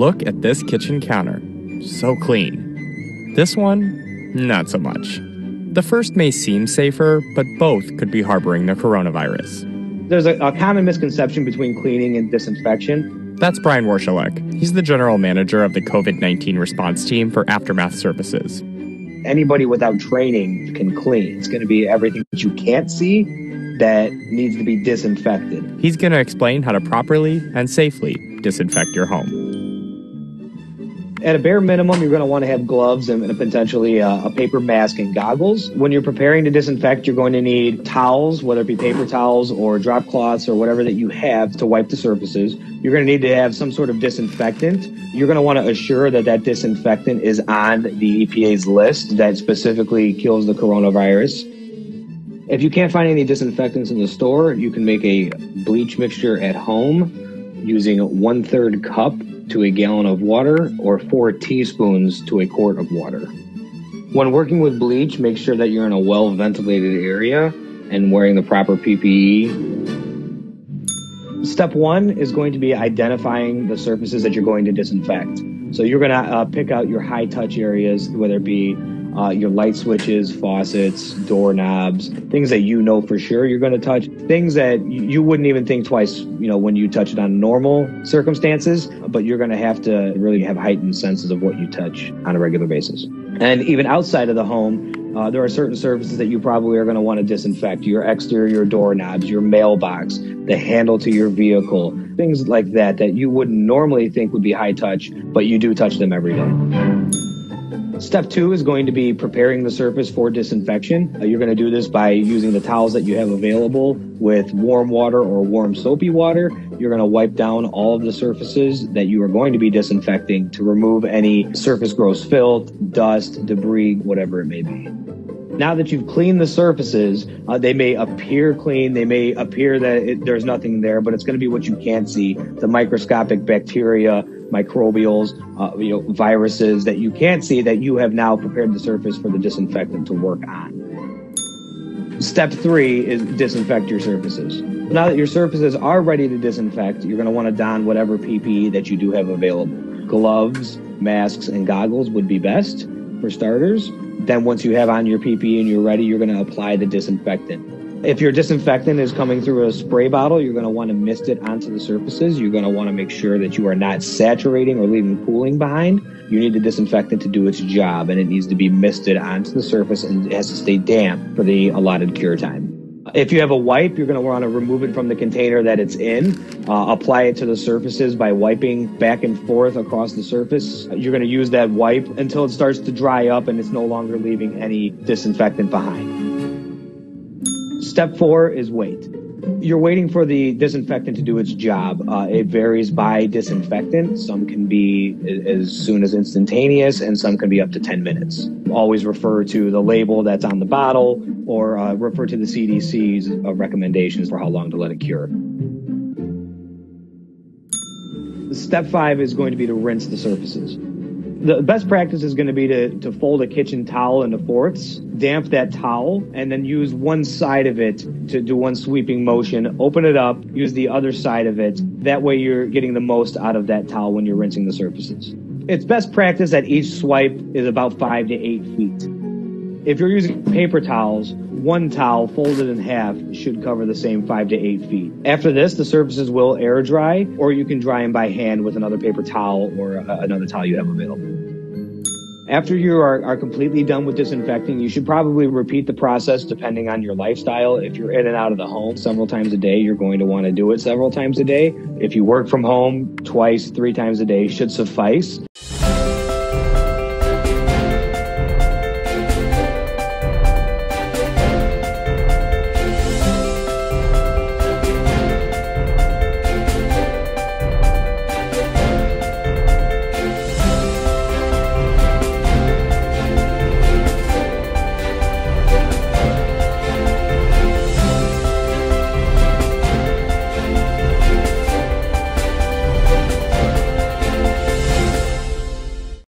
Look at this kitchen counter. So clean. This one, not so much. The first may seem safer, but both could be harboring the coronavirus. There's a common misconception between cleaning and disinfection. That's Brian Warshilek. He's the general manager of the COVID-19 response team for Aftermath Services. Anybody without training can clean. It's going to be everything that you can't see that needs to be disinfected. He's going to explain how to properly and safely disinfect your home. At a bare minimum, you're going to want to have gloves and potentially a paper mask and goggles. When you're preparing to disinfect, you're going to need towels, whether it be paper towels or drop cloths or whatever that you have to wipe the surfaces. You're going to need to have some sort of disinfectant. You're going to want to assure that that disinfectant is on the EPA's list that specifically kills the coronavirus. If you can't find any disinfectants in the store, you can make a bleach mixture at home using 1/3 cup to a gallon of water or 4 teaspoons to a quart of water. When working with bleach, make sure that you're in a well-ventilated area and wearing the proper PPE. Step 1 is going to be identifying the surfaces that you're going to disinfect. So you're going to pick out your high-touch areas, whether it be your light switches, faucets, doorknobs, things that you know for sure you're going to touch, things that you wouldn't even think twice, when you touch it on normal circumstances, but you're going to have to really have heightened senses of what you touch on a regular basis. And even outside of the home, there are certain surfaces that you probably are going to want to disinfect: your exterior doorknobs, your mailbox, the handle to your vehicle, things like that you wouldn't normally think would be high touch, but you do touch them every day. Step 2 is going to be preparing the surface for disinfection. You're going to do this by using the towels that you have available with warm water or warm soapy water. You're going to wipe down all of the surfaces that you are going to be disinfecting to remove any surface gross filth, dust, debris, whatever it may be. Now that you've cleaned the surfaces, they may appear clean, they may appear that there's nothing there, but it's going to be what you can't see: the microscopic bacteria, microbials, viruses that you can't see that you have now prepared the surface for the disinfectant to work on. Step 3 is disinfect your surfaces. Now that your surfaces are ready to disinfect, you're going to want to don whatever PPE that you do have available. Gloves, masks, and goggles would be best for starters. Then once you have on your PPE and you're ready, you're going to apply the disinfectant. If your disinfectant is coming through a spray bottle, you're going to want to mist it onto the surfaces. You're going to want to make sure that you are not saturating or leaving cooling behind. You need the disinfectant to do its job, and it needs to be misted onto the surface, and it has to stay damp for the allotted cure time. If you have a wipe, you're going to want to remove it from the container that it's in. Apply it to the surfaces by wiping back and forth across the surface. You're going to use that wipe until it starts to dry up and it's no longer leaving any disinfectant behind. Step 4 is wait. You're waiting for the disinfectant to do its job. It varies by disinfectant. Some can be as soon as instantaneous, and some can be up to 10 minutes. Always refer to the label that's on the bottle, or refer to the CDC's recommendations for how long to let it cure. Step 5 is going to be to rinse the surfaces. The best practice is going to be to fold a kitchen towel into fourths, damp that towel, and then use one side of it to do one sweeping motion. Open it up, use the other side of it. That way you're getting the most out of that towel when you're rinsing the surfaces. It's best practice that each swipe is about 5 to 8 feet. If you're using paper towels, one towel folded in half should cover the same 5 to 8 feet. After this, the surfaces will air dry, or you can dry them by hand with another paper towel or another towel you have available. After you are completely done with disinfecting, you should probably repeat the process depending on your lifestyle. If you're in and out of the home several times a day, you're going to want to do it several times a day. If you work from home, 2-3 times a day should suffice.